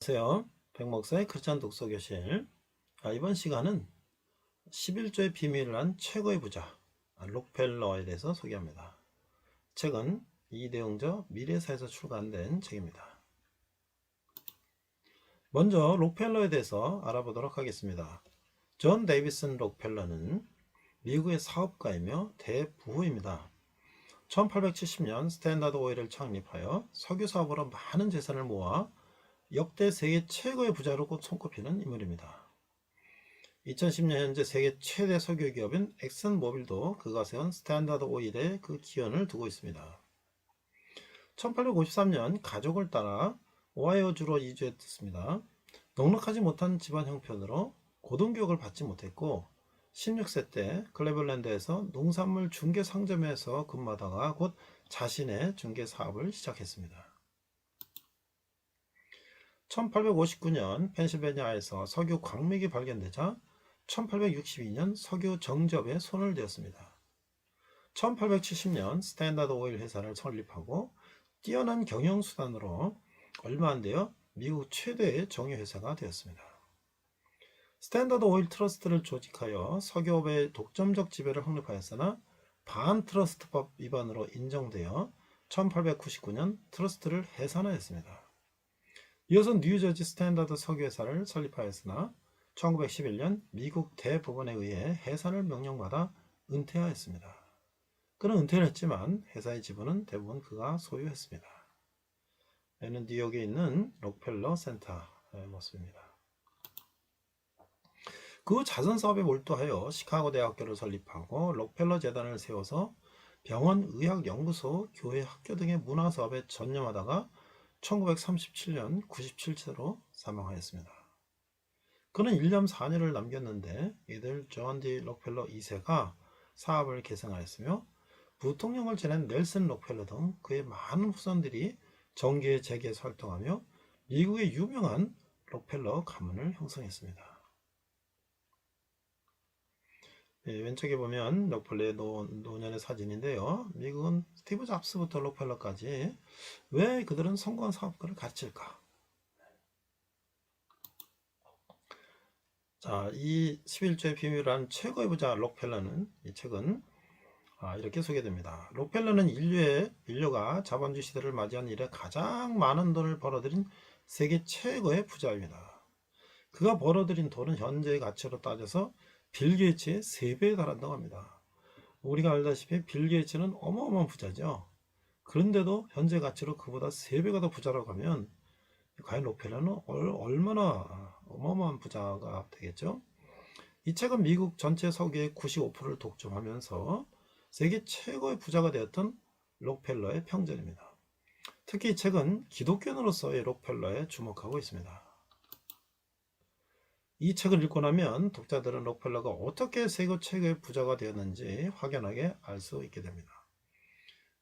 안녕하세요. 백목사의 크리스찬 독서교실. 이번 시간은 11조의 비밀을 한 최고의 부자 록펠러에 대해서 소개합니다. 책은 이대용저 미래사에서 출간된 책입니다. 먼저 록펠러에 대해서 알아보도록 하겠습니다. 존 데이비슨 록펠러는 미국의 사업가이며 대부호입니다. 1870년 스탠다드 오일을 창립하여 석유 사업으로 많은 재산을 모아 역대 세계 최고의 부자로 곧 손꼽히는 인물입니다. 2010년 현재 세계 최대 석유 기업인 엑슨모빌도 그가 세운 스탠다드 오일에 그 기원을 두고 있습니다. 1853년 가족을 따라 오하이오주로 이주했습니다. 넉넉하지 못한 집안 형편으로 고등교육을 받지 못했고 16세 때 클레벌랜드에서 농산물 중개 상점에서 근무하다가 곧 자신의 중개 사업을 시작했습니다. 1859년 펜실베니아에서 석유 광맥이 발견되자 1862년 석유 정접에 손을 대었습니다. 1870년 스탠다드 오일 회사를 설립하고 뛰어난 경영수단으로 얼마 안 되어 미국 최대의 정유회사가 되었습니다. 스탠다드 오일 트러스트를 조직하여 석유업의 독점적 지배를 확립하였으나 반트러스트법 위반으로 인정되어 1899년 트러스트를 해산하였습니다. 이어서 뉴저지 스탠다드 석유회사를 설립하였으나 1911년 미국 대법원에 의해 해산을 명령받아 은퇴하였습니다. 그는 은퇴를 했지만 회사의 지분은 대부분 그가 소유했습니다. 여기는 뉴욕에 있는 록펠러 센터의 모습입니다. 그 후 자선사업에 몰두하여 시카고 대학교를 설립하고 록펠러 재단을 세워서 병원, 의학연구소, 교회, 학교 등의 문화사업에 전념하다가 1937년 97세로 사망하였습니다. 그는 1년 4년을 남겼는데 이들 존 디 록펠러 2세가 사업을 계승하였으며 부통령을 지낸 넬슨 록펠러 등 그의 많은 후손들이 정계 재계에서 활동하며 미국의 유명한 록펠러 가문을 형성했습니다. 왼쪽에 보면 록펠러의 노년의 사진인데요. 미국은 스티브 잡스부터 록펠러까지 왜 그들은 성공한 사업가를 가르칠까? 자, 이 11조의 비밀이라는 최고의 부자 록펠러는 이 책은 이렇게 소개됩니다. 록펠러는 인류가 자본주의 시대를 맞이한 이래 가장 많은 돈을 벌어들인 세계 최고의 부자입니다. 그가 벌어들인 돈은 현재의 가치로 따져서 빌 게이츠의 3배에 달한다고 합니다. 우리가 알다시피 빌 게이츠는 어마어마한 부자죠. 그런데도 현재 가치로 그보다 3배가 더 부자라고 하면 과연 록펠러는 얼마나 어마어마한 부자가 되겠죠? 이 책은 미국 전체 석유의 95%를 독점하면서 세계 최고의 부자가 되었던 록펠러의 평전입니다. 특히 이 책은 기독교인으로서의 록펠러에 주목하고 있습니다. 이 책을 읽고 나면 독자들은 록펠러가 어떻게 세계 최고의 부자가 되었는지 확연하게 알 수 있게 됩니다.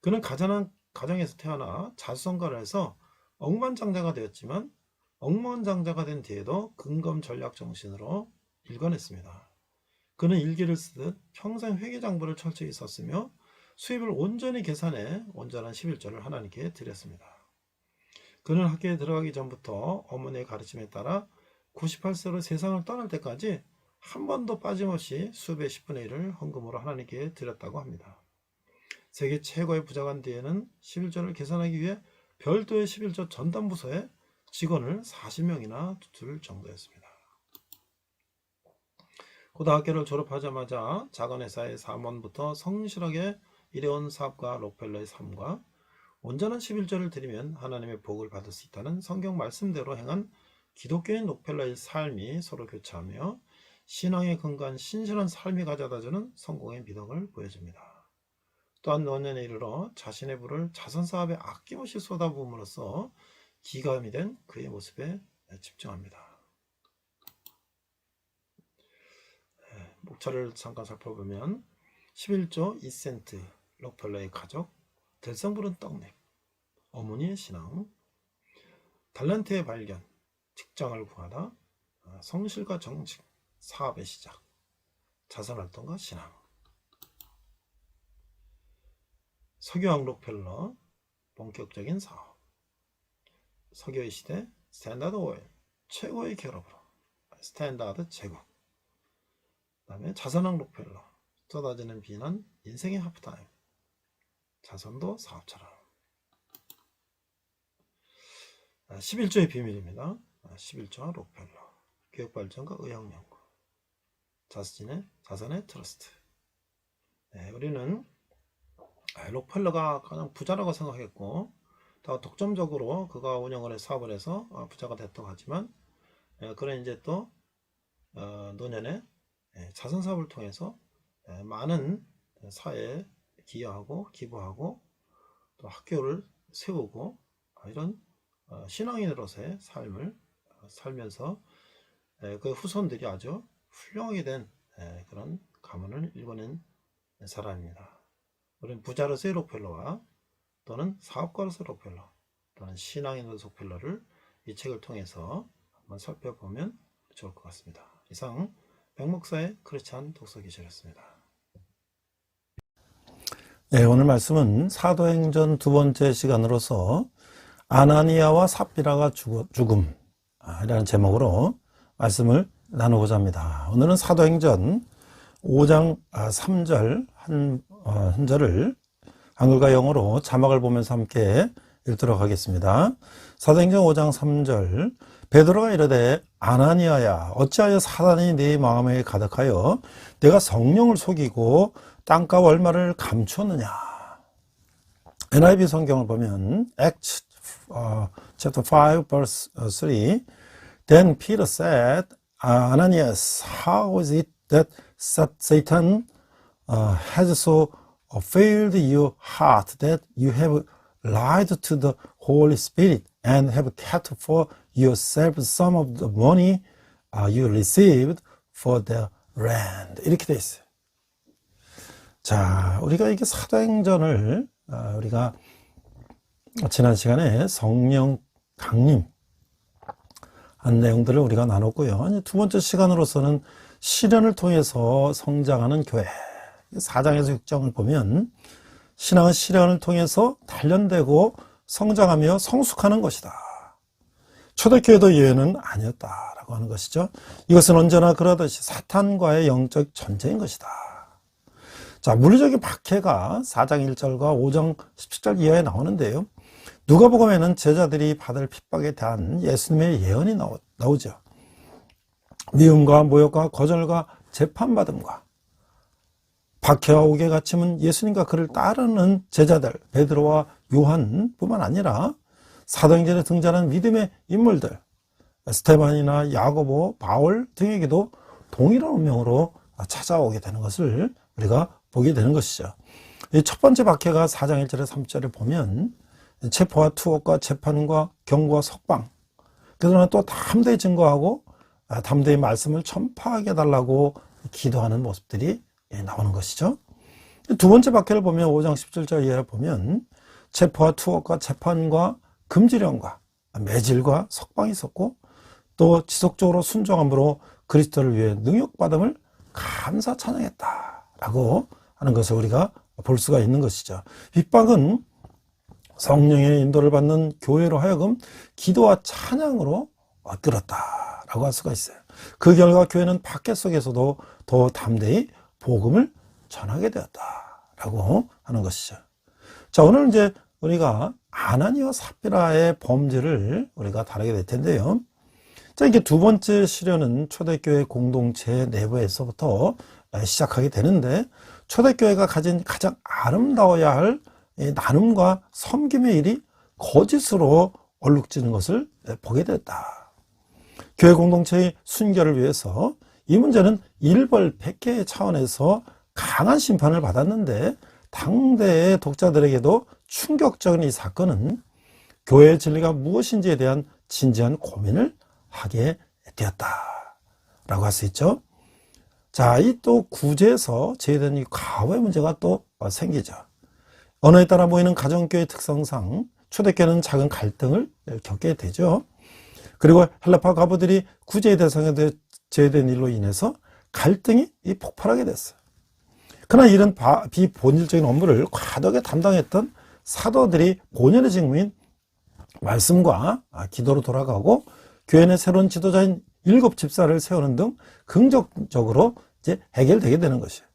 그는 가난한 가정에서 태어나 자수성가를 해서 억만장자가 되었지만 억만장자가 된 뒤에도 근검 전략 정신으로 일관했습니다. 그는 일기를 쓰듯 평생 회계장부를 철저히 썼으며 수입을 온전히 계산해 온전한 11조를 하나님께 드렸습니다. 그는 학교에 들어가기 전부터 어머니의 가르침에 따라 98세로 세상을 떠날 때까지 한 번도 빠짐없이 수배 10분의 1을 헌금으로 하나님께 드렸다고 합니다. 세계 최고의 부자간 뒤에는 11조를 계산하기 위해 별도의 11조 전담부서에 직원을 40명이나 둘 정도였습니다. 고등학교를 졸업하자마자 작은 회사의 사원부터 성실하게 일해온 사업가 록펠러의 삶과 온전한 11조를 드리면 하나님의 복을 받을 수 있다는 성경 말씀대로 행한 기독교인 록펠러의 삶이 서로 교차하며 신앙에 근거한 신실한 삶이 가져다주는 성공의 미덕을 보여줍니다. 또한 노년에 이르러 자신의 부를 자선사업에 아낌없이 쏟아부음으로써 기감이 된 그의 모습에 집중합니다. 목차를 잠깐 살펴보면 11조 2센트 록펠러의 가족, 들성부른 떡잎, 어머니의 신앙, 달란트의 발견, 직장을 구하다, 성실과 정직, 사업의 시작, 자선활동과 신앙, 석유왕 록펠러, 본격적인 사업, 석유의 시대, 스탠다드 오일, 최고의 기업으로. 스탠다드 제국. 그 다음에 자선왕 록펠러, 쏟아지는 비난, 인생의 하프타임. 자선도 사업처럼. 11조의 비밀입니다. 11조 록펠러, 교육발전과 의학연구, 자선의 트러스트. 네, 우리는 록펠러가 가장 부자라고 생각했고, 더 독점적으로 그가 운영을 해 사업을 해서 부자가 됐다고 하지만, 그는 이제 또 노년에 자선 사업을 통해서 많은 사회에 기여하고 기부하고 또 학교를 세우고 이런 신앙인으로서의 삶을 살면서 그 후손들이 아주 훌륭하게 된 그런 가문을 일궈낸 사람입니다. 우리는 부자로서의 록펠러와 또는 사업가로서의 록펠러 또는 신앙인으로서의 록펠러를 이 책을 통해서 한번 살펴보면 좋을 것 같습니다. 이상 백목사의 크리스찬 독서기실이었습니다. 네, 오늘 말씀은 사도행전 두 번째 시간으로서 아나니아와 삽비라가 죽음 이라는 제목으로 말씀을 나누고자 합니다. 오늘은 사도행전 5장 3절 한 절을 한글과 영어로 자막을 보면서 함께 읽도록 하겠습니다. 사도행전 5장 3절, 베드로가 이르되 아나니아야 어찌하여 사단이 네 마음에 가득하여 내가 성령을 속이고 땅값 얼마를 감추었느냐. NIV 성경을 보면 Acts chapter 5 verse 3, Then Peter said, Ananias, how is it that Satan has so filled your heart that you have lied to the Holy Spirit and have kept for yourself some of the money you received for the rent. 이렇게 돼 있어요. 자, 우리가 이게 사도행전을 우리가 지난 시간에 성령 강림 한 내용들을 우리가 나눴고요. 두 번째 시간으로서는 시련을 통해서 성장하는 교회, 4장에서 6장을 보면 신앙은 시련을 통해서 단련되고 성장하며 성숙하는 것이다. 초대교회도 예외는 아니었다라고 하는 것이죠. 이것은 언제나 그러듯이 사탄과의 영적 전쟁인 것이다. 자, 물리적인 박해가 4장 1절과 5장 17절 이하에 나오는데요. 누가복음에는 제자들이 받을 핍박에 대한 예수님의 예언이 나오죠. 미움과 모욕과 거절과 재판받음과 박해와 옥에 갇힘은 예수님과 그를 따르는 제자들 베드로와 요한뿐만 아니라 사도행전에 등장하는 믿음의 인물들 스테반이나 야고보, 바울 등에게도 동일한 운명으로 찾아오게 되는 것을 우리가 보게 되는 것이죠. 이 첫 번째 박해가 4장 1절에 3절에 보면 체포와 투옥과 재판과 경고와 석방, 그러나 또 담대히 증거하고 담대히 말씀을 전파하게 해달라고 기도하는 모습들이 나오는 것이죠. 두 번째 박해를 보면 5장 17절 이하를 보면 체포와 투옥과 재판과 금지령과 매질과 석방이 있었고 또 지속적으로 순종함으로 그리스도를 위해 능욕받음을 감사 찬양했다라고 하는 것을 우리가 볼 수가 있는 것이죠. 핍박은 성령의 인도를 받는 교회로 하여금 기도와 찬양으로 끌었다라고 할 수가 있어요. 그 결과 교회는 박해 속에서도 더 담대히 복음을 전하게 되었다라고 하는 것이죠. 자, 오늘 이제 우리가 아나니아와 삽비라의 범죄를 우리가 다루게 될 텐데요. 자, 이게 두 번째 시련은 초대교회 공동체 내부에서부터 시작하게 되는데 초대교회가 가진 가장 아름다워야 할 나눔과 섬김의 일이 거짓으로 얼룩지는 것을 보게 됐다. 교회 공동체의 순결을 위해서 이 문제는 일벌백계의 차원에서 강한 심판을 받았는데 당대의 독자들에게도 충격적인 이 사건은 교회의 진리가 무엇인지에 대한 진지한 고민을 하게 되었다라고 할 수 있죠. 자, 이 또 구제에서 제기된 이 과거의 문제가 또 생기죠. 언어에 따라 모이는 가정교회 특성상 초대교회는 작은 갈등을 겪게 되죠. 그리고 헬라파 과부들이 구제의 대상에 제외된 일로 인해서 갈등이 폭발하게 됐어요. 그러나 이런 비본질적인 업무를 과도하게 담당했던 사도들이 본연의 직무인 말씀과 기도로 돌아가고 교회 내 새로운 지도자인 7 집사를 세우는 등 긍정적으로 이제 해결되게 되는 것이에요.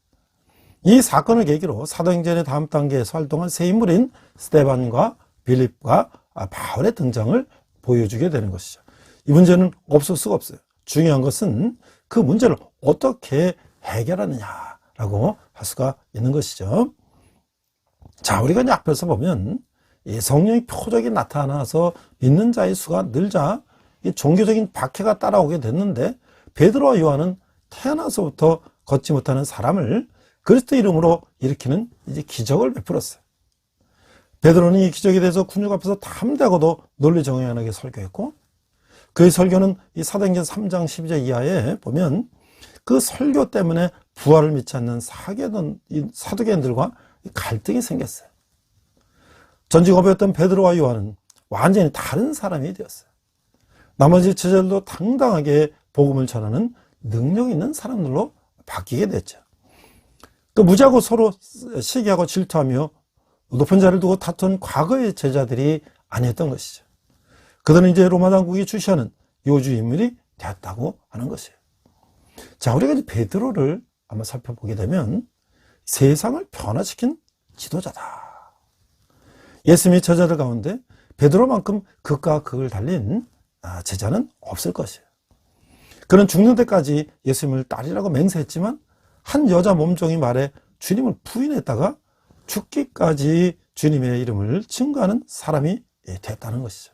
이 사건을 계기로 사도행전의 다음 단계에서 활동한 새 인물인 스데반과 빌립과 바울의 등장을 보여주게 되는 것이죠. 이 문제는 없을 수가 없어요. 중요한 것은 그 문제를 어떻게 해결하느냐라고 할 수가 있는 것이죠. 자, 우리가 이제 앞에서 보면 이 성령이 표적이 나타나서 믿는 자의 수가 늘자 이 종교적인 박해가 따라오게 됐는데, 베드로와 요한은 태어나서부터 걷지 못하는 사람을 그리스도 이름으로 일으키는 이제 기적을 베풀었어요. 베드로는 이 기적에 대해서 군중 앞에서 담대하고도 논리정연하게 설교했고, 그의 설교는 이 사도행전 3장 12절 이하에 보면 그 설교 때문에 부활을 믿지 않는 사두개인들과 갈등이 생겼어요. 전직 어부였던 베드로와 요한은 완전히 다른 사람이 되었어요. 나머지 제자들도 당당하게 복음을 전하는 능력 있는 사람들로 바뀌게 됐죠. 그 무지하고 서로 시기하고 질투하며 높은 자를 두고 다툰 과거의 제자들이 아니었던 것이죠. 그들은 이제 로마 당국이 주시하는 요주 인물이 되었다고 하는 것이에요. 자, 우리가 이제 베드로를 한번 살펴보게 되면 세상을 변화시킨 지도자다. 예수님의 제자들 가운데 베드로만큼 극과 극을 달린 제자는 없을 것이에요. 그는 죽는 데까지 예수님을 딸이라고 맹세했지만 한 여자 몸종이 말해 주님을 부인했다가 죽기까지 주님의 이름을 증거하는 사람이 됐다는 것이죠.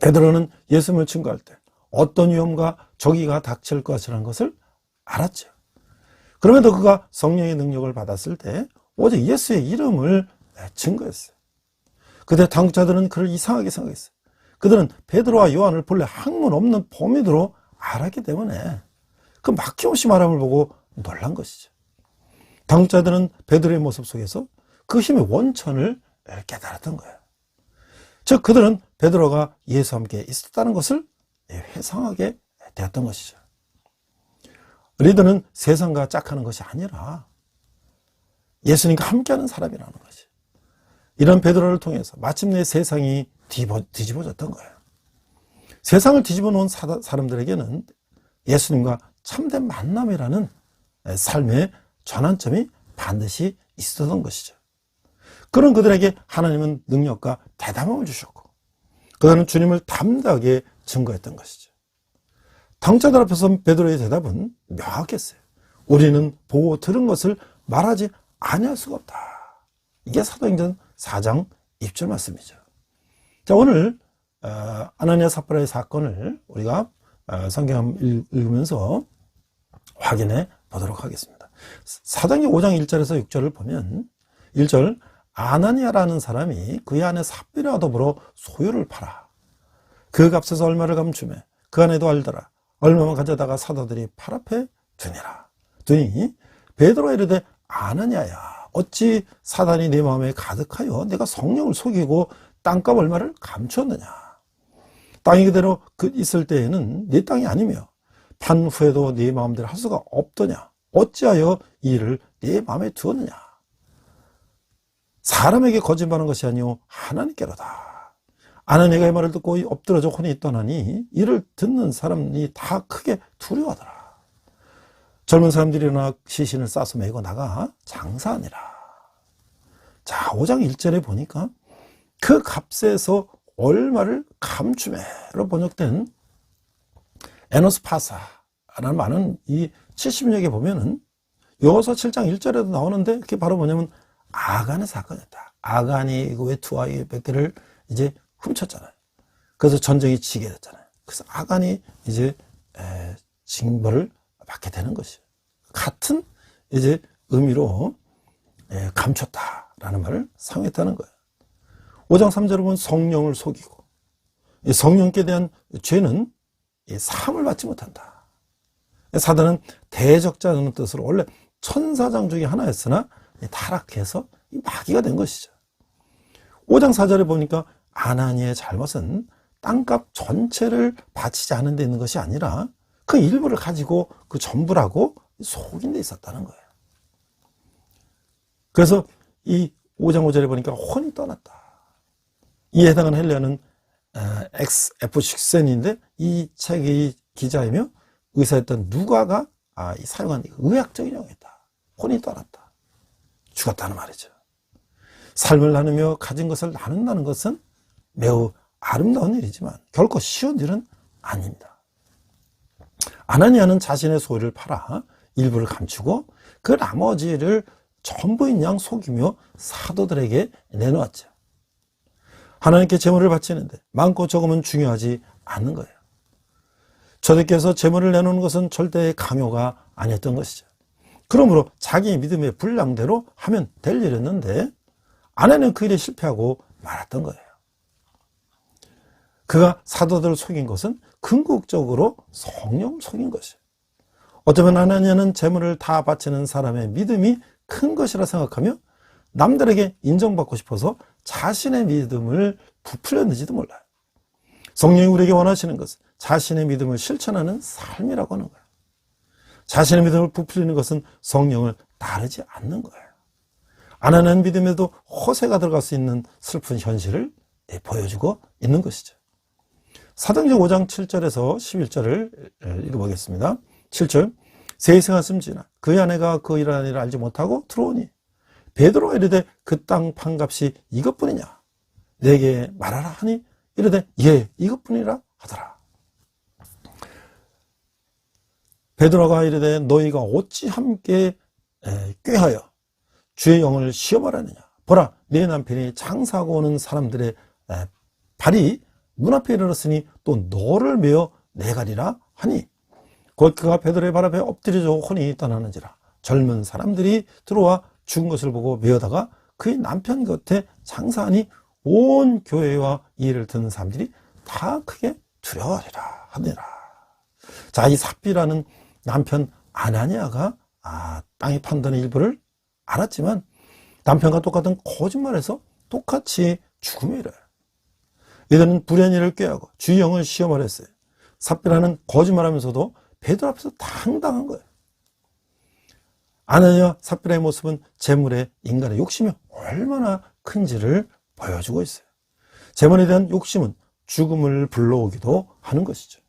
베드로는 예수님을 증거할 때 어떤 위험과 적이가 닥칠 것이라는 것을 알았죠. 그럼에도 그가 성령의 능력을 받았을 때 오직 예수의 이름을 증거했어요. 그때 당국자들은 그를 이상하게 생각했어요. 그들은 베드로와 요한을 본래 학문 없는 범인으로 알았기 때문에 그 막힘없이 말함을 보고 놀란 것이죠. 당국자들은 베드로의 모습 속에서 그 힘의 원천을 깨달았던 거예요. 즉 그들은 베드로가 예수와 함께 있었다는 것을 회상하게 되었던 것이죠. 우리들은 세상과 짝하는 것이 아니라 예수님과 함께하는 사람이라는 것이, 이런 베드로를 통해서 마침내 세상이 뒤집어졌던 거예요. 세상을 뒤집어 놓은 사람들에게는 예수님과 참된 만남이라는 삶의 전환점이 반드시 있었던 것이죠. 그런 그들에게 하나님은 능력과 대담함을 주셨고 그들은 주님을 담대하게 증거했던 것이죠. 당자들 앞에서 베드로의 대답은 명확했어요. 우리는 보고 들은 것을 말하지 아니할 수가 없다. 이게 사도행전 4장 1절 말씀이죠. 자, 오늘 아나니아 삽비라의 사건을 우리가 성경 읽으면서 확인해 보도록 하겠습니다. 사도행전 5장 1절에서 6절을 보면 1절, 아나니아라는 사람이 그의 아내 삽비라와 더불어 소유를 팔아 그 값에서 얼마를 감추매 그 아내도 알더라. 얼마만 가져다가 사도들이 팔 앞에 두니 베드로가 이르되 아나니아야, 어찌 사단이 내 마음에 가득하여 내가 성령을 속이고 땅값 얼마를 감추었느냐. 땅이 그대로 있을 때에는 네 땅이 아니며 판 후에도 네 마음대로 할 수가 없더냐. 어찌하여 이 일을 네 마음에 두었느냐. 사람에게 거짓말하는 것이 아니오 하나님께로다. 아나니아가 이 말을 듣고 엎드러져 혼이 떠나니 이를 듣는 사람이 다 크게 두려워하더라. 젊은 사람들이 일어나 시신을 싸서 메고 나가 장사하니라. 자, 5장 1절에 보니까 그 값에서 얼마를 감추매로 번역된 에노스파사라는 말은 이 70역에 보면은 여호수아 7장 1절에도 나오는데 그게 바로 뭐냐면 아간의 사건이었다. 아간이 이거 외투와 몇 개를 이제 훔쳤잖아요. 그래서 전쟁이 지게 됐잖아요. 그래서 아간이 이제 징벌을 받게 되는 것이에요. 같은 이제 의미로 감췄다라는 말을 사용했다는 거예요. 5장 3절에 보면 성령을 속이고, 성령께 대한 죄는 사함을 받지 못한다. 사단은 대적자라는 뜻으로 원래 천사장 중에 하나였으나 타락해서 마귀가 된 것이죠. 5장 4절에 보니까 아나니아의 잘못은 땅값 전체를 바치지 않은 데 있는 것이 아니라 그 일부를 가지고 그 전부라고 속인 데 있었다는 거예요. 그래서 이 5장 5절에 보니까 혼이 떠났다. 이에 해당하는 헬리아는 XF6sen인데 이 책의 기자이며 의사였던 누가가 이 사용한 의학적인 용어였다. 혼이 떠났다. 죽었다는 말이죠. 삶을 나누며 가진 것을 나눈다는 것은 매우 아름다운 일이지만 결코 쉬운 일은 아닙니다. 아나니아는 자신의 소유를 팔아 일부를 감추고 그 나머지를 전부인 양 속이며 사도들에게 내놓았죠. 하나님께 제물을 바치는데 많고 적음은 중요하지 않는 거예요. 저들께서 제물을 내놓는 것은 절대 강요가 아니었던 것이죠. 그러므로 자기 믿음의 분량대로 하면 될 일이었는데 아내는 그 일에 실패하고 말았던 거예요. 그가 사도들을 속인 것은 궁극적으로 성령을 속인 것이에요. 어쩌면 아나니아는 제물을 다 바치는 사람의 믿음이 큰 것이라 생각하며 남들에게 인정받고 싶어서 자신의 믿음을 부풀렸는지도 몰라요. 성령이 우리에게 원하시는 것은 자신의 믿음을 실천하는 삶이라고 하는 거예요. 자신의 믿음을 부풀리는 것은 성령을 따르지 않는 거예요. 아나니아는 믿음에도 허세가 들어갈 수 있는 슬픈 현실을 보여주고 있는 것이죠. 사도행전 5장 7절에서 11절을 읽어보겠습니다. 7절 세세가 숨지나 그의 아내가 그 일하는 일을 알지 못하고 들어오니 베드로가 이르되 그 땅 판값이 이것뿐이냐 내게 말하라 하니 이르되 예 이것뿐이라 하더라. 베드로가 이르되 너희가 어찌 함께 꾀하여 주의 영을 시험하라느냐 보라 네 남편이 장사하고 오는 사람들의 발이 문 앞에 이르렀으니 또 너를 메어 내가리라 하니 곧 그가 베드로의 발 앞에 엎드려져 혼이 떠나는지라 젊은 사람들이 들어와 죽은 것을 보고 메어다가 그의 남편 곁에 장사하니 온 교회와 이 일을 듣는 사람들이 다 크게 두려워하리라 하니라. 자, 이 삽비라는 남편 아나니아가 땅의 판단의 일부를 알았지만 남편과 똑같은 거짓말에서 똑같이 죽음에 이르러요. 이들은 불의한 꾀하고 주의 영을 시험을 했어요. 삽비라는 거짓말하면서도 베드로 앞에서 당당한 거예요. 아나니아와 삽비라의 모습은 재물에 인간의 욕심이 얼마나 큰지를 보여주고 있어요. 재물에 대한 욕심은 죽음을 불러오기도 하는 것이죠.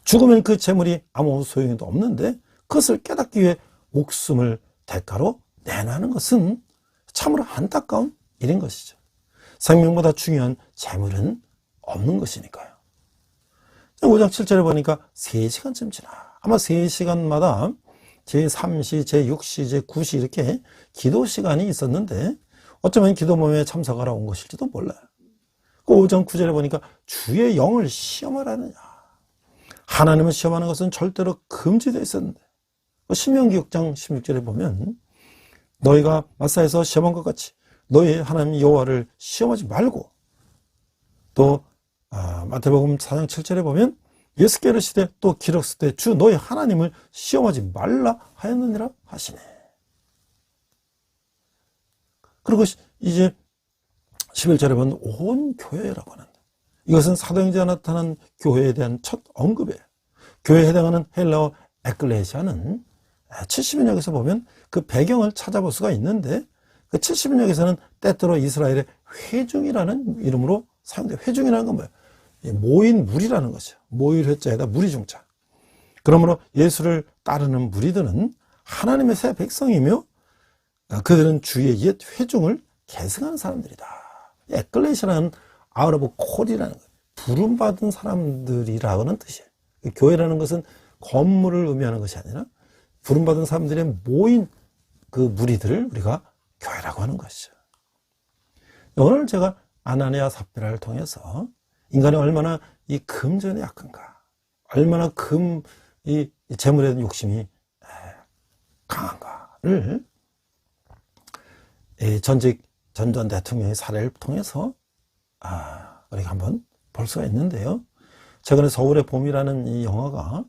죽으면 그 재물이 아무 소용도 없는데 그것을 깨닫기 위해 목숨을 대가로 내놔는 것은 참으로 안타까운 일인 것이죠. 생명보다 중요한 재물은 없는 것이니까요. 5장 7절에 보니까 3시간쯤 지나 아마 3시간마다 제3시, 제6시, 제9시 이렇게 기도 시간이 있었는데 어쩌면 기도 모임에 참석하러 온 것일지도 몰라요. 그 5장 9절에 보니까 주의 영을 시험하라느냐. 하나님을 시험하는 것은 절대로 금지되어 있었는데 신명기 6장 16절에 보면 너희가 마사에서 시험한 것 같이 너희 하나님 여호와를 시험하지 말고 또 마태복음 4장 7절에 보면 예수께로 시되 또 기록시되 주 너희 하나님을 시험하지 말라 하였느니라 하시네. 그리고 이제 11절에 보면 온 교회라고 하는데 이것은 사도행전에 나타난 교회에 대한 첫 언급이에요. 교회에 해당하는 헬라어 에클레시아는 70인역에서 보면 그 배경을 찾아볼 수가 있는데 그 70인역에서는 때때로 이스라엘의 회중이라는 이름으로 사용돼요. 회중이라는 건 뭐예요? 모인 무리라는 것이죠. 모일 회자에다 무리 중자. 그러므로 예수를 따르는 무리들은 하나님의 새 백성이며 그들은 주의 옛 회중을 계승하는 사람들이다. 에클레시아는 아웃 오브 콜이라는 거예요. 부름받은 사람들이라는 뜻이에요. 교회라는 것은 건물을 의미하는 것이 아니라 부름받은 사람들의 모인 그 무리들을 우리가 교회라고 하는 것이죠. 오늘 제가 아나니아 삽비라를 통해서 인간이 얼마나 이 금전에 약한가, 얼마나 이 재물에 대한 욕심이 강한가를 전 대통령의 사례를 통해서 우리가 한번 볼 수가 있는데요. 최근에 서울의 봄이라는 이 영화가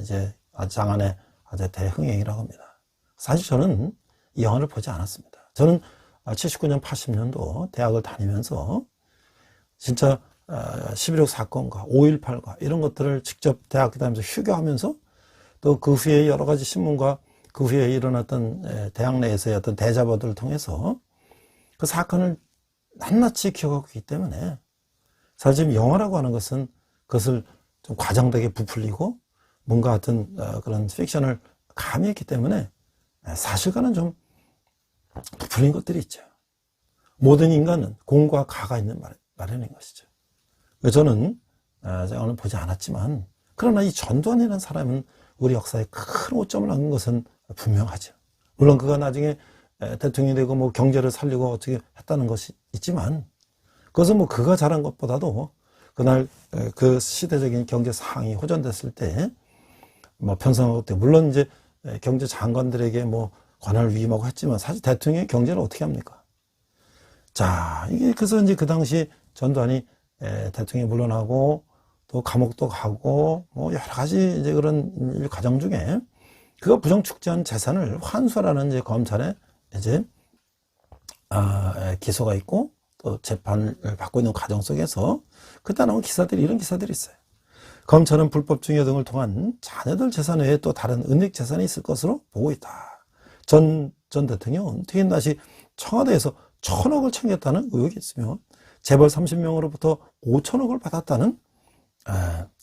이제 장안의 아주 대흥행이라고 합니다. 사실 저는 이 영화를 보지 않았습니다. 저는 79년, 80년도 대학을 다니면서 진짜 11.6 사건과 5.18과 이런 것들을 직접 대학교 다니면서 휴교하면서 또 그 후에 여러 가지 신문과 그 후에 일어났던 대학 내에서의 어떤 대자보들을 통해서 그 사건을 낱낱이 기억하고 있기 때문에 사실 지금 영화라고 하는 것은 그것을 좀 과장되게 부풀리고 뭔가 어떤 그런 픽션을 가미했기 때문에 사실과는 좀 부풀린 것들이 있죠. 모든 인간은 공과 가가 있는 마련인 것이죠. 저는 제가 오늘 보지 않았지만 그러나 이 전두환이라는 사람은 우리 역사에 큰 오점을 남긴 것은 분명하죠. 물론 그가 나중에 대통령이 되고 뭐 경제를 살리고 어떻게 했다는 것이 있지만 그것은 뭐 그가 잘한 것보다도 그날 그 시대적인 경제 상황이 호전됐을 때 뭐 편성하고 때 물론 이제 경제 장관들에게 뭐 권한을 위임하고 했지만 사실 대통령의 경제를 어떻게 합니까? 자, 이게 그래서 이제 그 당시 전두환이 대통령이 물러나고 또 감옥도 가고 뭐 여러 가지 이제 그런 과정 중에 그가 부정축제한 재산을 환수하라는 이제 검찰에 이제 기소가 있고 또 재판을 받고 있는 과정 속에서 그때 나온 기사들이 이런 기사들이 있어요. 검찰은 불법 증여 등을 통한 자녀들 재산 외에 또 다른 은닉 재산이 있을 것으로 보고 있다. 전 대통령은 퇴임 당시 청와대에서 1,000억을 챙겼다는 의혹이 있으며 재벌 30명으로부터 5천억을 받았다는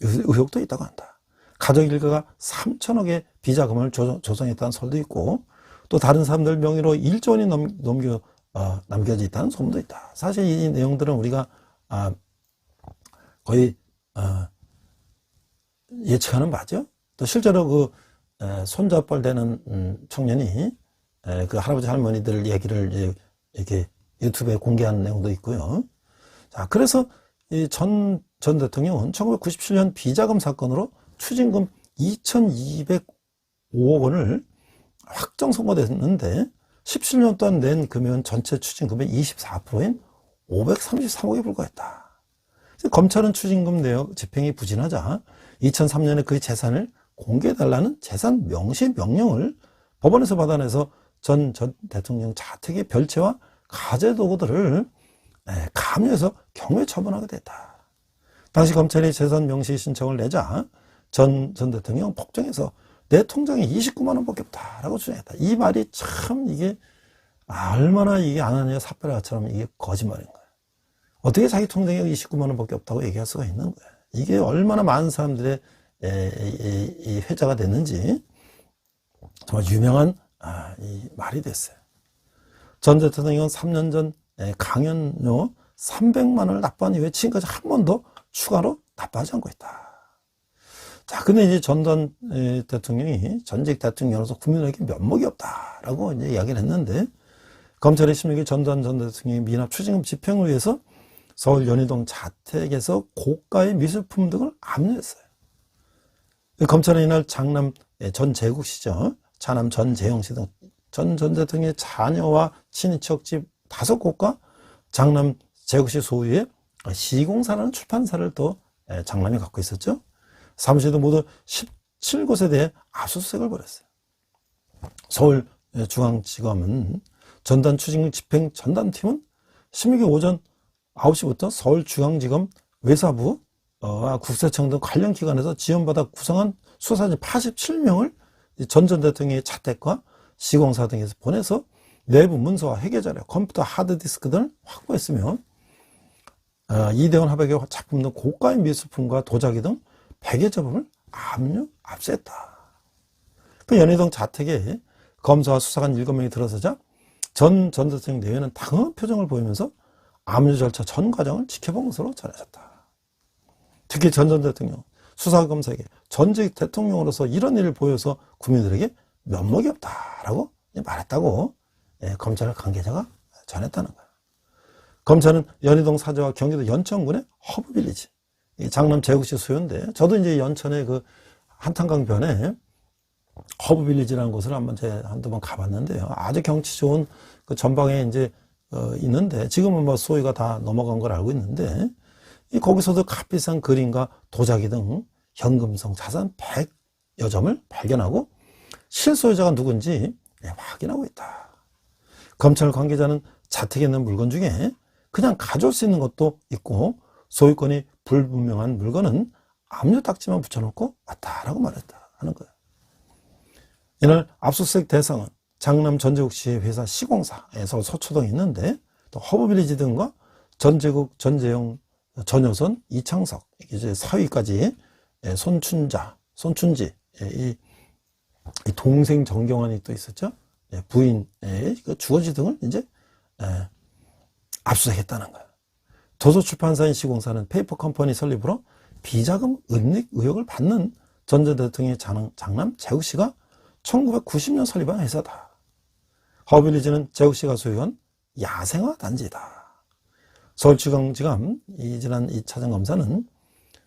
의혹도 있다고 한다. 가족 일가가 3천억의 비자금을 조성했다는 설도 있고 또 다른 사람들 명의로 1조 원이 남겨져 있다는 소문도 있다. 사실 이 내용들은 우리가 거의 예측하는 바죠. 또 실제로 그 손자뻘 되는 청년이 그 할아버지 할머니들 얘기를 이렇게 유튜브에 공개한 내용도 있고요. 자, 그래서 이 전 대통령은 1997년 비자금 사건으로 추징금 2,205억 원을 확정 선고됐는데 17년 동안 낸 금액은 전체 추징금의 24%인 533억에 불과했다. 검찰은 추징금 내역 집행이 부진하자 2003년에 그의 재산을 공개해달라는 재산 명시 명령을 법원에서 받아내서 전 대통령 자택의 별채와 가재도구들을 감유해서 경매 처분하게 됐다. 당시 검찰이 재산 명시 신청을 내자 전 대통령 폭정해서 내 통장에 29만 원밖에 없다라고 주장했다. 이 말이 참 이게 얼마나 이게 아나니아 삽비라처럼 이게 거짓말인 거야. 어떻게 자기 통장에 29만 원밖에 없다고 얘기할 수가 있는 거야. 이게 얼마나 많은 사람들의 이 회자가 됐는지 정말 유명한 이 말이 됐어요. 전 대통령은 3년 전 강연료 300만 원을 납부한 이후에 지금까지 한 번도 추가로 납부하지 않고 있다. 자, 근데 이제 전두환 대통령이 전직 대통령으로서 국민에게 면목이 없다라고 이제 이야기를 했는데 검찰의 16일 전두환 전 대통령이 미납 추징금 집행을 위해서 서울 연희동 자택에서 고가의 미술품 등을 압류했어요. 검찰은 이날 장남 전 재국 씨죠. 차남 전재영 씨 등 전 대통령의 자녀와 친인척 집 5곳과 장남 재국 씨 소유의 시공사라는 출판사를 또 장남이 갖고 있었죠. 사무실도 모두 17곳에 대해 압수수색을 벌였어요. 서울중앙지검은 전단 추징금 집행 전담팀은 16일 오전 9시부터 서울중앙지검 외사부와 국세청 등 관련 기관에서 지원받아 구성한 수사진 87명을 전 대통령의 자택과 시공사 등에서 보내서 내부 문서와 회계자료, 컴퓨터 하드디스크 등을 확보했으며 이대원 화백의 작품 등 고가의 미술품과 도자기 등 100여 점을 압수했다. 그 연희동 자택에 검사와 수사관 7명이 들어서자 전 대통령 내외는 당황한 표정을 보이면서 압류 절차 전 과정을 지켜본 것으로 전해졌다. 특히 전 대통령, 수사검사에게 전직 대통령으로서 이런 일을 보여서 국민들에게 면목이 없다라고 말했다고 검찰 관계자가 전했다는 거예요. 검찰은 연희동 사저와 경기도 연천군의 허브빌리지, 장남 재국씨 소유인데 저도 이제 연천의 그 한탄강변에 허브빌리지라는 곳을 한두 번 가봤는데요. 아주 경치 좋은 그 전방에 이제 있는데 지금은 뭐 소유가 다 넘어간 걸 알고 있는데 거기서도 값비싼 그림과 도자기 등 현금성 자산 100여 점을 발견하고 실소유자가 누군지 확인하고 있다. 검찰 관계자는 자택에 있는 물건 중에 그냥 가져올 수 있는 것도 있고 소유권이 불분명한 물건은 압류 딱지만 붙여놓고 왔다라고 말했다 하는 거예요. 이날 압수수색 대상은 장남 전재국 씨의 회사 시공사에서 서초동에 있는데 또 허브빌리지 등과 전제국, 전재용, 전효선, 이창석, 이제 사위까지 손춘지, 이 동생 정경환이 또 있었죠. 부인의 그 주거지 등을 이제 압수수색했다는 거예요. 도서출판사인 시공사는 페이퍼 컴퍼니 설립으로 비자금 은닉 의혹을 받는 전 전 대통령의 장남 재욱 씨가 1990년 설립한 회사다. 허빌리지는 재욱 씨가 소유한 야생화 단지다. 서울지검 이진한 2차장 검사는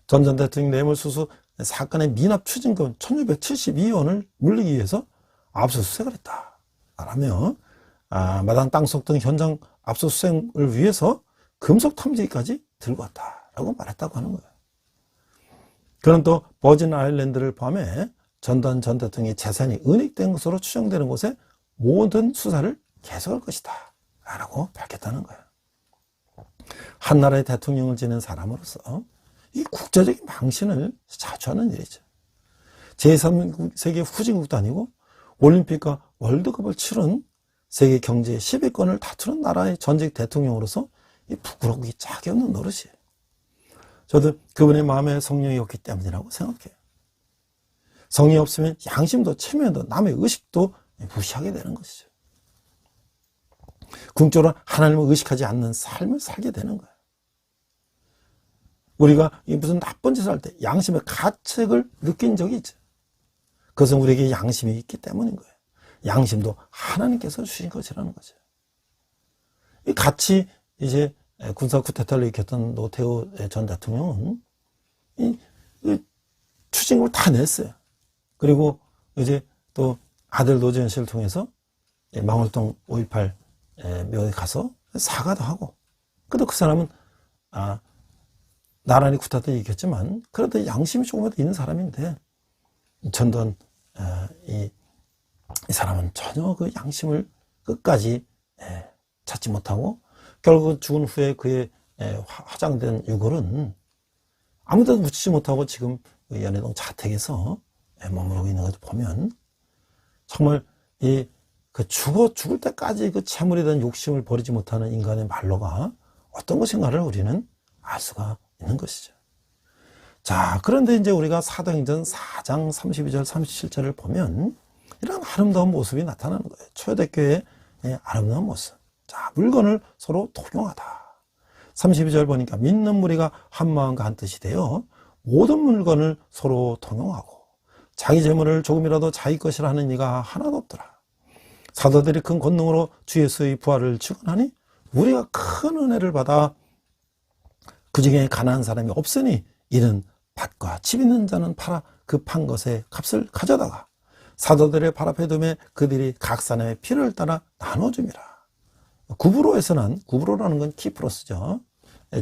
전 대통령 뇌물수수 사건의 미납 추징금 1672원을 물리기 위해서 압수수색을 했다. 라며 마당 땅속 등 현장 압수수색을 위해서 금속 탐지기까지 들고 왔다라고 말했다고 하는 거예요. 그는 또 버진 아일랜드를 포함해 전 대통령의 재산이 은닉된 것으로 추정되는 곳에 모든 수사를 계속할 것이다 라고 밝혔다는 거예요. 한 나라의 대통령을 지낸 사람으로서 이 국제적인 망신을 자초하는 일이죠. 제3세계 후진국도 아니고 올림픽과 월드컵을 치른 세계 경제 10위권을 다투는 나라의 전직 대통령으로서 이 부끄러움이 짝이 없는 노릇이에요. 저도 그분의 마음에 성령이 없기 때문이라고 생각해요. 성이 없으면 양심도 체면도 남의 의식도 무시하게 되는 것이죠. 궁극적으로 하나님을 의식하지 않는 삶을 살게 되는 거예요. 우리가 무슨 나쁜 짓을 할 때 양심의 가책을 느낀 적이 있죠. 그것은 우리에게 양심이 있기 때문인 거예요. 양심도 하나님께서 주신 것이라는 거죠. 같이 이제 군사 쿠데타를 일으켰던 노태우 전 대통령은 이 추징금을 다 냈어요. 그리고 이제 또 아들 노재현 씨를 통해서 망월동 5.18 묘에 가서 사과도 하고, 그래도 그 사람은 나란히 쿠데타를 일으켰지만 그래도 양심이 조금이라도 있는 사람인데, 전두환 이 사람은 전혀 그 양심을 끝까지 찾지 못하고 결국 죽은 후에 그의 화장된 유골은 아무데도 묻히지 못하고 지금 연해동 자택에서 머무르고 있는 것을 보면 정말 죽을 때까지 그 채물에 대한 욕심을 버리지 못하는 인간의 말로가 어떤 것인가를 우리는 알 수가 있는 것이죠. 자, 그런데 이제 우리가 사도행전 4장 32절 37절을 보면 이런 아름다운 모습이 나타나는 거예요. 초대교회의 아름다운 모습. 자, 물건을 서로 통용하다. 32절 보니까 믿는 무리가 한 마음과 한 뜻이 되어 모든 물건을 서로 통용하고 자기 재물을 조금이라도 자기 것이라 하는 이가 하나도 없더라. 사도들이 큰 권능으로 주 예수의 부활을 증언하니 우리가 큰 은혜를 받아 그 중에 가난한 사람이 없으니 이는 밭과 집 있는 자는 팔아 그 판 것의 값을 가져다가 사도들의 발 앞에 두매 그들이 각 사람의 피를 따라 나눠줍니다. 구브로에서 난, 구브로라는 건 키프로스죠.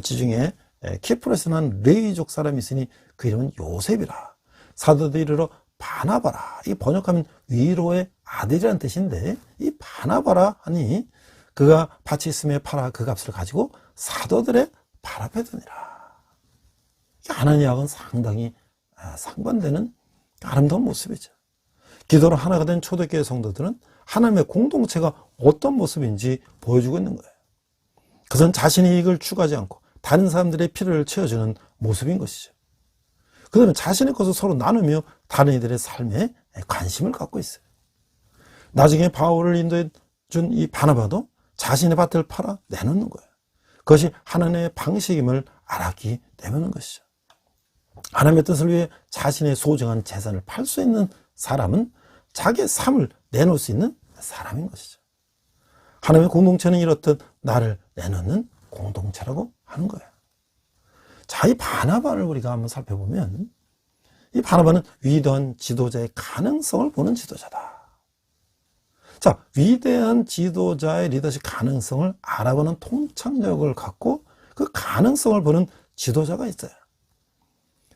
지중해 키프로에서 난 레이족 사람이 있으니 그 이름은 요셉이라. 사도들이 이르러 바나바라. 이 번역하면 위로의 아들이라는 뜻인데, 이 바나바라 하니 그가 밭이 있음에 팔아 그 값을 가지고 사도들의 발 앞에 두니라. 하나님하고는 상당히 상반되는 아름다운 모습이죠. 기도로 하나가 된 초대교회 성도들은 하나님의 공동체가 어떤 모습인지 보여주고 있는 거예요. 그것은 자신의 이익을 추구하지 않고 다른 사람들의 필요를 채워주는 모습인 것이죠. 그들은 자신의 것을 서로 나누며 다른 이들의 삶에 관심을 갖고 있어요. 나중에 바울을 인도해 준 이 바나바도 자신의 밭을 팔아 내놓는 거예요. 그것이 하나님의 방식임을 알았기 때문인 것이죠. 하나님의 뜻을 위해 자신의 소중한 재산을 팔 수 있는 사람은 자기의 삶을 내놓을 수 있는 사람인 것이죠. 하나님의 공동체는 이렇듯 나를 내놓는 공동체라고 하는 거예요. 자, 이 바나바를 우리가 한번 살펴보면 이 바나바는 위대한 지도자의 가능성을 보는 지도자다. 자, 위대한 지도자의 리더십 가능성을 알아보는 통찰력을 갖고 그 가능성을 보는 지도자가 있어요.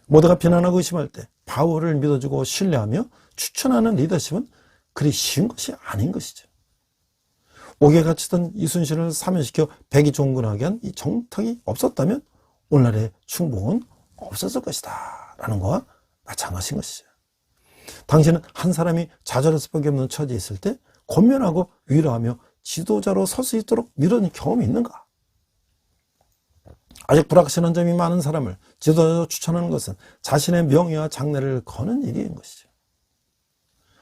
모두가 비난하고 의심할 때 바울을 믿어주고 신뢰하며 추천하는 리더십은 그리 쉬운 것이 아닌 것이죠. 옥에 갇히던 이순신을 사면시켜 백의종군하게 한 이 정탁이 없었다면 오늘날의 충봉은 없었을 것이다 라는 것과 마찬가지인 것이죠. 당신은 한 사람이 좌절할 수밖에 없는 처지에 있을 때 권면하고 위로하며 지도자로 설 수 있도록 밀어낸 경험이 있는가? 아직 불확실한 점이 많은 사람을 지도자로 추천하는 것은 자신의 명예와 장래를 거는 일인 것이죠.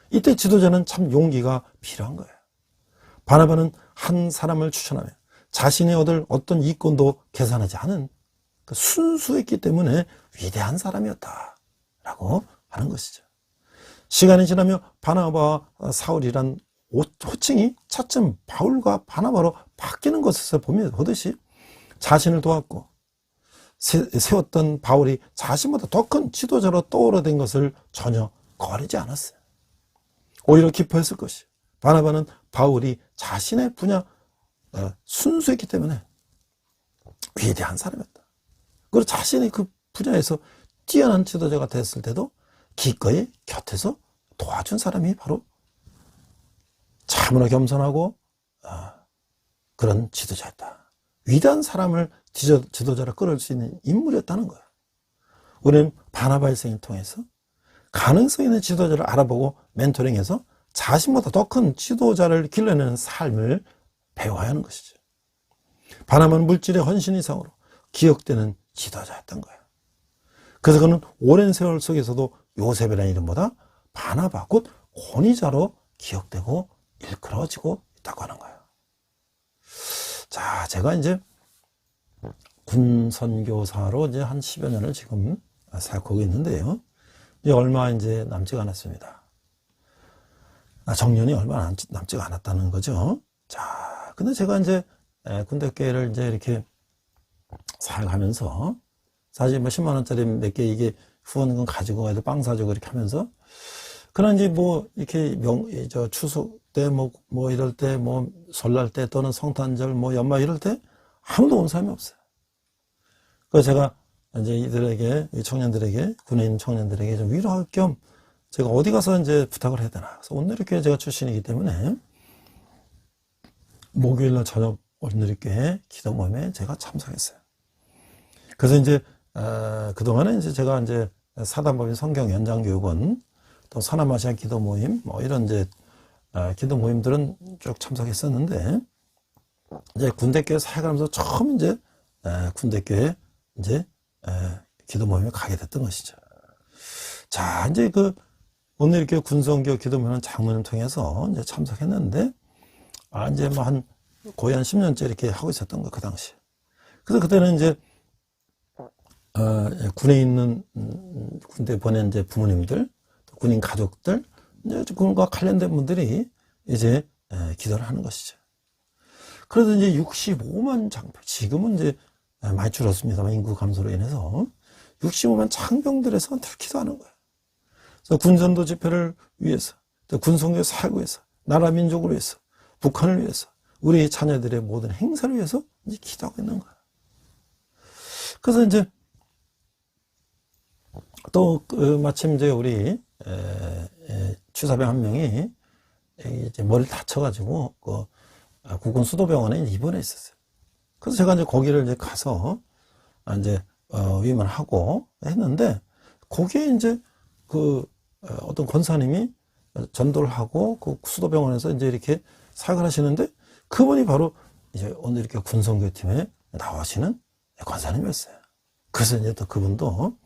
이때 지도자는 참 용기가 필요한 거예요. 바나바는 한 사람을 추천하며 자신이 얻을 어떤 이권도 계산하지 않은 순수했기 때문에 위대한 사람이었다라고 하는 것이죠. 시간이 지나며 바나바와 사울이란 호칭이 차츰 바울과 바나바로 바뀌는 것에서 보듯이 자신을 도왔고 세웠던 바울이 자신보다 더 큰 지도자로 떠오르는 것을 전혀 거르지 않았어요. 오히려 기뻐했을 것이. 바나바는 바울이 자신의 분야 순수했기 때문에 위대한 사람이었다. 그리고 자신이 그 분야에서 뛰어난 지도자가 됐을 때도 기꺼이 곁에서 도와준 사람이 바로 참으로 겸손하고 그런 지도자였다. 위대한 사람을 지도자로 끌어올 수 있는 인물이었다는 거예요. 우리는 바나바의 생을 통해서 가능성 있는 지도자를 알아보고 멘토링해서 자신보다 더 큰 지도자를 길러내는 삶을 배워야 하는 것이죠. 바나바는 물질의 헌신 이상으로 기억되는 지도자였던 거예요. 그래서 그는 오랜 세월 속에서도 요셉이라는 이름보다 바나바 곧 권위자로 기억되고 일컬어지고 있다고 하는 거예요. 자, 제가 이제 군 선교사로 이제 한 10여 년을 지금 살고 있는데요. 이제 얼마 이제 남지가 않았습니다. 정년이 얼마 남지가 않았다는 거죠. 자, 근데 제가 이제 군대교회를 이제 이렇게 살아가면서 사실 뭐 10만 원짜리 몇 개 이게 후원금 가지고 애들 빵 사주고 이렇게 하면서 그런 이제 뭐 이렇게 추석 때 뭐 이럴 때 뭐 설날 때 또는 성탄절 뭐 연말 이럴 때 아무도 온 사람이 없어요. 그래서 제가 이제 이들에게 청년들에게 군에 있는 청년들에게 좀 위로할 겸 제가 어디 가서 이제 부탁을 해야 되나. 그래서 온누리교회 제가 출신이기 때문에 목요일날 저녁 온누리교회 기도 모임에 제가 참석했어요. 그래서 이제 그동안에 이제 제가 이제 사단법인 성경 연장교육원 또 서남아시아 기도 모임 뭐 이런 이제 기도 모임들은 쭉 참석했었는데 이제 군대교회 사역하면서 처음 이제 군대교회 이제 기도 모임에 가게 됐던 것이죠. 자, 이제 오늘 이렇게 군성교 기도 모임 장로님 통해서 이제 참석했는데 이제 뭐 거의 한 10년째 이렇게 하고 있었던 거 그 당시. 그래서 그때는 이제 군에 있는 군대 보낸 이제 부모님들, 또 군인 가족들, 이제 군과 관련된 분들이 이제 기도를 하는 것이죠. 그래서 이제 65만 장병, 지금은 이제 많이 줄었습니다만 인구 감소로 인해서 65만 장병들에서 늘 기도하는 거예요. 그래서 군선도 집회를 위해서, 또 군성교 사역을 위해서, 나라 민족을 위해서, 북한을 위해서, 우리 자녀들의 모든 행사를 위해서 이제 기도하고 있는 거예요. 그래서 이제 또 마침 이제 우리 취사병 한 명이 이제 머리를 다쳐가지고 국군 수도병원에 입원해 있었어요. 그래서 제가 이제 거기를 이제 가서 이제 위문하고 했는데 거기에 이제 어떤 권사님이 전도를 하고 그 수도병원에서 이제 이렇게 사역을 하시는데 그분이 바로 이제 오늘 이렇게 군성교팀에 나오시는 권사님이었어요. 그래서 이제 또 그분도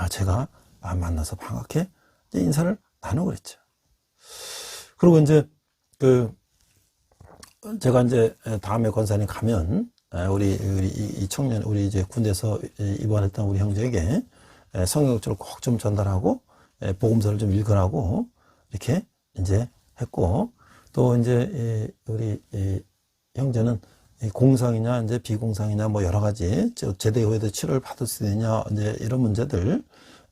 제가 만나서 반갑게 이제 인사를 나누고 그랬죠. 그리고 이제 제가 이제 다음에 권사님 가면 우리 이 청년 우리 이제 군대에서 입원했던 우리 형제에게 성경책을 꼭 좀 전달하고 복음서를 좀 읽으라고 이렇게 이제 했고 또 이제 우리 형제는 공상이냐 이제 비공상이냐 뭐 여러 가지 제대 후에도 치료를 받을 수 있느냐 이제 이런 문제들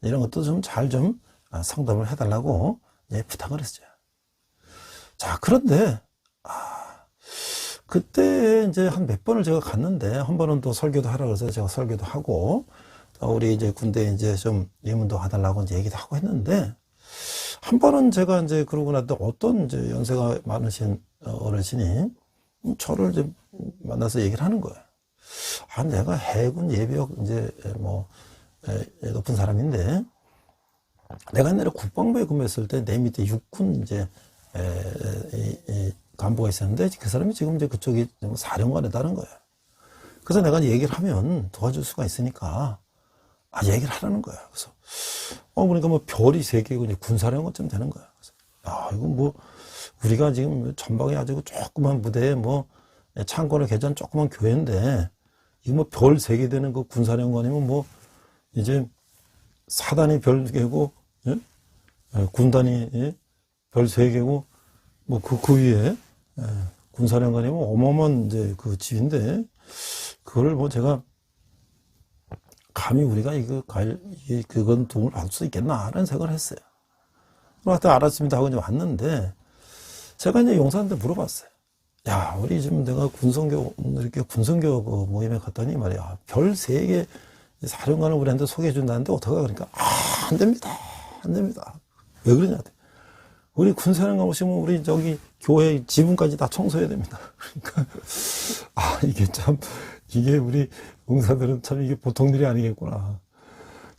이런 것도 좀 잘 좀 상담을 해달라고 이제 부탁을 했어요. 자, 그런데 그때 이제 한 몇 번을 제가 갔는데 한 번은 또 설교도 하라고 해서 제가 설교도 하고 또 우리 이제 군대에 이제 좀 예문도 해달라고 이제 얘기도 하고 했는데 한 번은 제가 이제 그러고 나서 어떤 이제 연세가 많으신 어르신이 저를 이제 만나서 얘기를 하는 거예요. 내가 해군 예비역 이제 뭐 높은 사람인데 내가 옛날에 국방부에 근무했을 때 내 밑에 육군 이제 간부가 있었는데 그 사람이 지금 이제 그쪽이 사령관이다는 거예요. 그래서 내가 얘기를 하면 도와줄 수가 있으니까, 얘기를 하라는 거야. 그래서, 그러니까 뭐 별이 3개고 이제 군사령관쯤 되는 거야. 그래서, 이거 뭐, 우리가 지금 전방에 아주 조그만 무대에 뭐, 창고를 개조한 조그만 교회인데, 이거 뭐 별 3개 되는 그 군사령관이면 뭐, 이제 사단이 별 3개고, 예? 군단이, 예? 별 3개고, 뭐 그 위에, 군사령관이면 어마어마한 이제 그 집인데, 그걸 뭐 제가, 감히 우리가 그건 도움을 받을 수 있겠나, 라는 생각을 했어요. 그래서 알았습니다 하고 이제 왔는데, 제가 이제 용사한테 물어봤어요. 야, 우리 지금 내가 이렇게 군성교 그 모임에 갔더니 말이야, 별 3개 사령관을 우리한테 소개해준다는데 어떡하 그러니까, 안 됩니다. 안 됩니다. 왜 그러냐. 우리 군사령관 오시면 우리 저기 교회 지붕까지 다 청소해야 됩니다. 그러니까, 이게 우리 용사들은 참 이게 보통 일이 아니겠구나.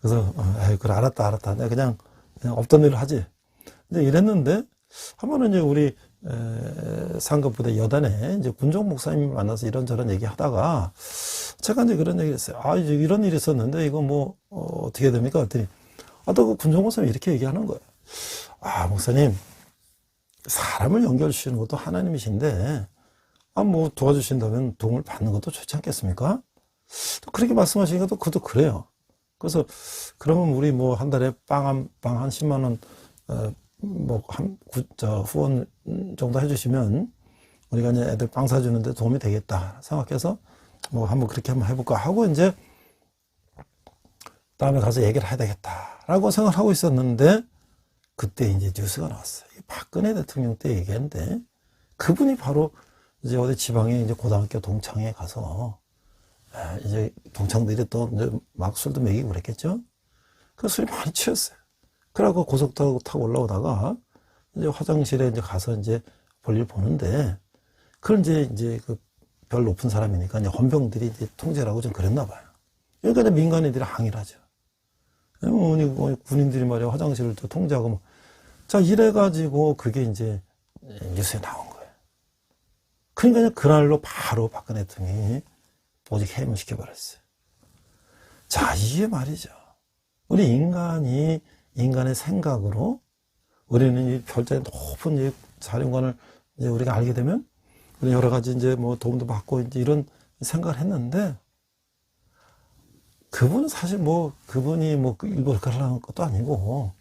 그래서, 그래, 알았다. 내가 그냥 없던 일을 하지. 이제 이랬는데, 한 번은 이제 우리, 상급부대 여단에 이제 군종 목사님을 만나서 이런저런 얘기 하다가, 제가 이제 그런 얘기를 했어요. 이제 이런 일이 있었는데, 이거 뭐, 어떻게 됩니까? 그랬더니, 또 그 군종 목사님이 이렇게 얘기하는 거예요. 목사님, 사람을 연결 주시는 것도 하나님이신데, 뭐 도와주신다면 도움을 받는 것도 좋지 않겠습니까? 또 그렇게 말씀하시니까 또 그것도 그래요. 그래서, 그러면 우리 뭐 한 달에 빵 한 10만 원, 후원 정도 해주시면, 우리가 이제 애들 빵 사주는데 도움이 되겠다 생각해서, 뭐 한번 그렇게 한번 해볼까 하고, 이제, 다음에 가서 얘기를 해야 되겠다라고 생각을 하고 있었는데, 그때 이제 뉴스가 나왔어요. 박근혜 대통령 때 얘기했는데, 그분이 바로 이제 어디 지방에 이제 고등학교 동창회 가서, 이제 동창들이 또 이제 막 술도 먹이고 그랬겠죠? 그 술이 많이 취했어요. 그래갖고 고속도로 타고 올라오다가, 이제 화장실에 이제 가서 이제 볼일 보는데, 그런 이제 그 별 높은 사람이니까 이제 헌병들이 이제 통제를 하고 좀 그랬나 봐요. 그러니까 이제 민간인들이 항의를 하죠. 군인들이 말이야, 화장실을 또 통제하고 뭐. 자, 이래가지고 그게 이제 뉴스에 나온 거예요. 그러니까 이제 그날로 바로 박근혜 대통령이 보직 해임을 시켜버렸어요. 자, 이게 말이죠. 우리 인간의 생각으로 우리는 이 별자리 높은 이 사령관을 이제 우리가 알게 되면 우리 여러 가지 이제 뭐 도움도 받고 이제 이런 생각을 했는데 그분은 사실 그분이 일부러 그러는 것도 아니고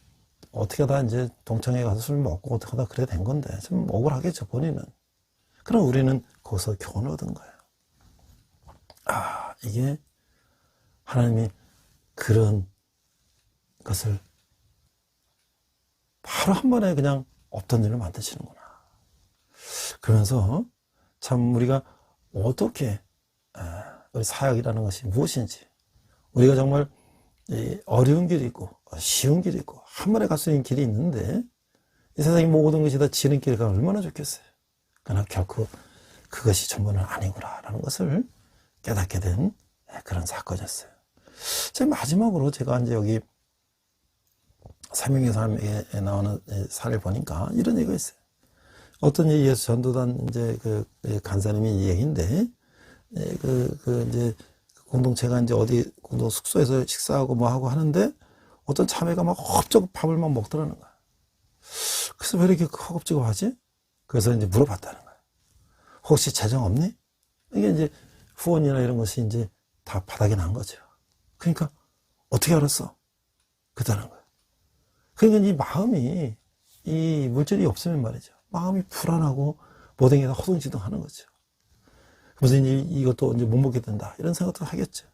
어떻게 하다 이제 동창회 가서 술 먹고 어떻게 하다 그래 된 건데 좀 억울하겠죠, 본인은. 그럼 우리는 거기서 교훈을 얻은 거예요. 이게 하나님이 그런 것을 바로 한 번에 그냥 없던 일을 만드시는구나. 그러면서 참 우리가 어떻게 우리 사역이라는 것이 무엇인지 우리가 정말 어려운 길이 있고 쉬운 길이 있고 한 번에 갈 수 있는 길이 있는데 이 세상의 모든 것이 다 지름길이 가면 얼마나 좋겠어요. 그러나 결코 그것이 전부는 아니구나라는 것을 깨닫게 된 그런 사건이었어요. 마지막으로 제가 이제 여기 사명의 삶에 나오는 사례를 보니까 이런 얘기가 있어요. 어떤 예수 전도단 이제 그 간사님이 얘기인데 이제 공동체가 이제 어디 공동 숙소에서 식사하고 뭐 하고 하는데 어떤 자매가 막 허겁지겁 밥을 막 먹더라는 거야. 그래서 왜 이렇게 허겁지겁 하지? 그래서 이제 물어봤다는 거야. 혹시 재정 없니? 이게 이제 후원이나 이런 것이 이제 다 바닥에 난 거죠. 그러니까 어떻게 알았어? 그러다는 거야. 그러니까 이 마음이 이 물질이 없으면 말이죠. 마음이 불안하고 모든 게 다 허둥지둥 하는 거죠. 그래서 이제 이것도 이제 못 먹게 된다. 이런 생각도 하겠죠.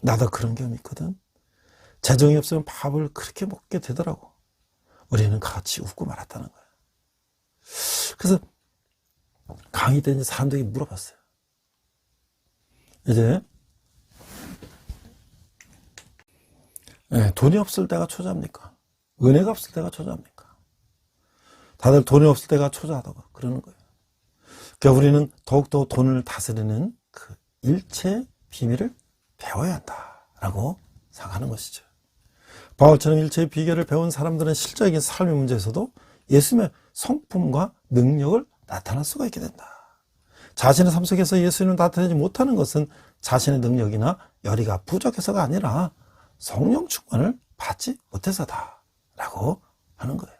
나도 그런 경험이 있거든. 재정이 없으면 밥을 그렇게 먹게 되더라고. 우리는 같이 웃고 말았다는 거야. 그래서 강의 때 이제 사람들이 물어봤어요. 이제 돈이 없을 때가 초자입니까? 은혜가 없을 때가 초자입니까? 다들 돈이 없을 때가 초자하다고 그러는 거예요. 그러니까 우리는 더욱더 돈을 다스리는 그 일체 비밀을 배워야 한다라고 생각하는 것이죠. 바울처럼 일체의 비결을 배운 사람들은 실제적인 삶의 문제에서도 예수님의 성품과 능력을 나타낼 수가 있게 된다. 자신의 삶 속에서 예수님을 나타내지 못하는 것은 자신의 능력이나 열의가 부족해서가 아니라 성령 충만을 받지 못해서다 라고 하는 거예요.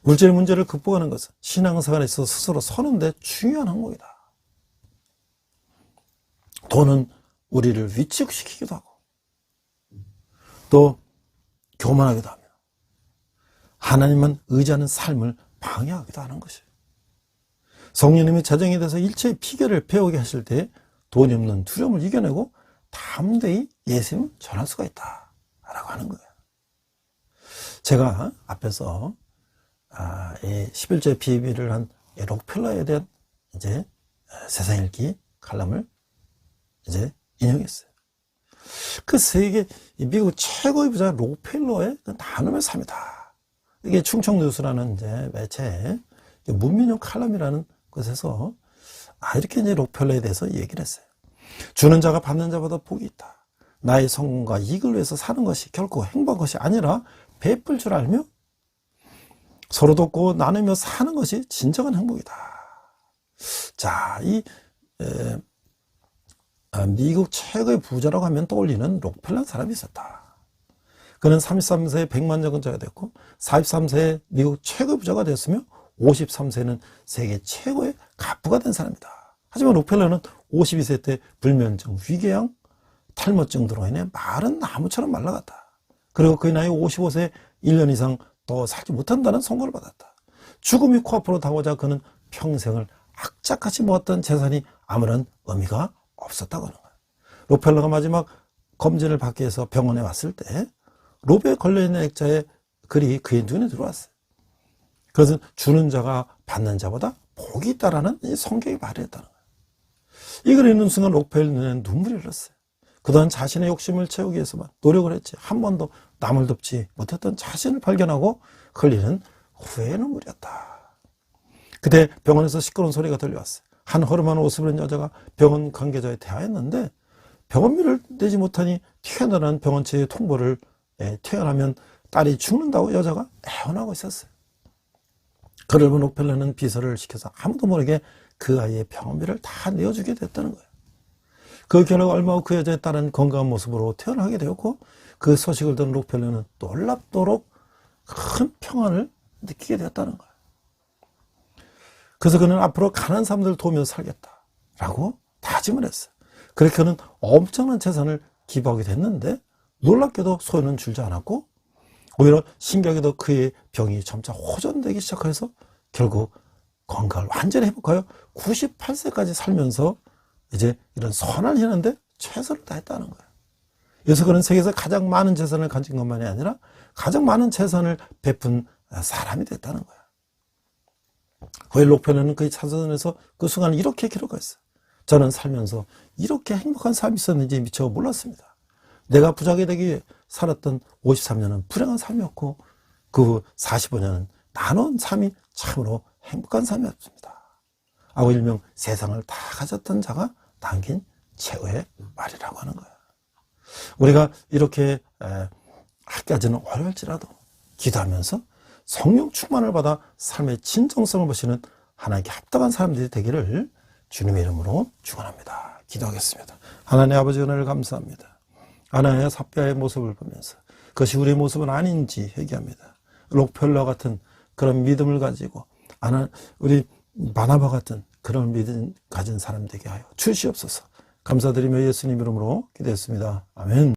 물질 문제를 극복하는 것은 신앙생활에 있어서 스스로 서는 데 중요한 항목이다. 돈은 우리를 위축시키기도 하고 또 교만하기도 하며 하나님만 의지하는 삶을 방해하기도 하는 것이에요. 성령님이 자정에 대해서 일체의 피결을 배우게 하실 때 돈이 없는 두려움을 이겨내고 담대히 예수님을 전할 수가 있다 라고 하는 거예요. 제가 앞에서 이 11조의 비밀을 한 록펠러에 대한 이제 세상 읽기 칼럼을 이제 인용했어요. 그 세계 미국 최고의 부자 록펠러의 나눔의 삶이다. 이게 충청뉴스라는 이제 매체에 문민용 칼럼이라는 곳에서 이렇게 이제 록펠러에 대해서 얘기를 했어요. 주는 자가 받는 자보다 복이 있다. 나의 성공과 이익을 위해서 사는 것이 결코 행복한 것이 아니라 베풀 줄 알며 서로 돕고 나누며 사는 것이 진정한 행복이다. 자, 미국 최고의 부자라고 하면 떠올리는 록펠러라는 사람이 있었다. 그는 33세에 100만 정자가 됐고 43세에 미국 최고의 부자가 되었으며 53세는 세계 최고의 갑부가 된 사람이다. 하지만 록펠러는 52세 때 불면증, 위궤양, 탈모증 등으로 인해 마른 나무처럼 말라갔다. 그리고 그의 나이 55세에 1년 이상 더 살지 못한다는 선고를 받았다. 죽음이 코앞으로 다가오자 그는 평생을 악착같이 모았던 재산이 아무런 의미가 없었다고 하는 거예요. 록펠러가 마지막 검진을 받기 위해서 병원에 왔을 때 로베에 걸려있는 액자의 글이 그의 눈에 들어왔어요. 그것은 주는 자가 받는 자보다 복이 있다라는 이 성경이 말했다는 거예요. 이 글을 읽는 순간 록펠러의 눈에 눈물이 흘렀어요. 그동안 자신의 욕심을 채우기 위해서만 노력을 했지 한 번도 남을 돕지 못했던 자신을 발견하고 흘리는 후회의 눈물이었다. 그때 병원에서 시끄러운 소리가 들려왔어요. 한 허름한 옷을 입은 여자가 병원 관계자에 대하였는데 병원비를 내지 못하니 튀어나온 병원체의 통보를 퇴원하면 딸이 죽는다고 여자가 애원하고 있었어요. 그를 본 록펠러는 비서를 시켜서 아무도 모르게 그 아이의 병원비를 다 내어주게 됐다는 거예요. 그 결과 얼마 후 그 여자의 딸은 건강한 모습으로 태어나게 되었고 그 소식을 들은 록펠러는 놀랍도록 큰 평안을 느끼게 되었다는 거예요. 그래서 그는 앞으로 가난한 사람들을 도우며 살겠다라고 다짐을 했어요. 그렇게 그는 엄청난 재산을 기부하게 됐는데 놀랍게도 소유는 줄지 않았고 오히려 신기하게도 그의 병이 점차 호전되기 시작해서 결국 건강을 완전히 회복하여 98세까지 살면서 이제 이런 선한 일하는데 최선을 다했다는 거예요. 그래서 그는 세계에서 가장 많은 재산을 가진 것만이 아니라 가장 많은 재산을 베푼 사람이 됐다는 거예요. 그 록펠러는 그의 자서전에서 그 순간을 이렇게 기록했어요. 저는 살면서 이렇게 행복한 삶이 있었는지 미처 몰랐습니다. 내가 부자가 되기 위해 살았던 53년은 불행한 삶이었고 그 45년은 나눈 삶이 참으로 행복한 삶이었습니다. 아고 일명 세상을 다 가졌던 자가 남긴 최후의 말이라고 하는 거예요. 우리가 이렇게 하기까지는 어려울지라도 기도하면서 성령 충만을 받아 삶의 진정성을 보시는 하나님께 합당한 사람들이 되기를 주님의 이름으로 축원합니다. 기도하겠습니다. 하나님 아버지 은혜를 감사합니다. 하나님의 삽비아의 모습을 보면서 그것이 우리의 모습은 아닌지 회개합니다. 록펠러 같은 그런 믿음을 가지고 우리 바나바 같은 그런 믿음 가진 사람 되게 하여 주시옵소서. 감사드리며 예수님 이름으로 기도했습니다. 아멘.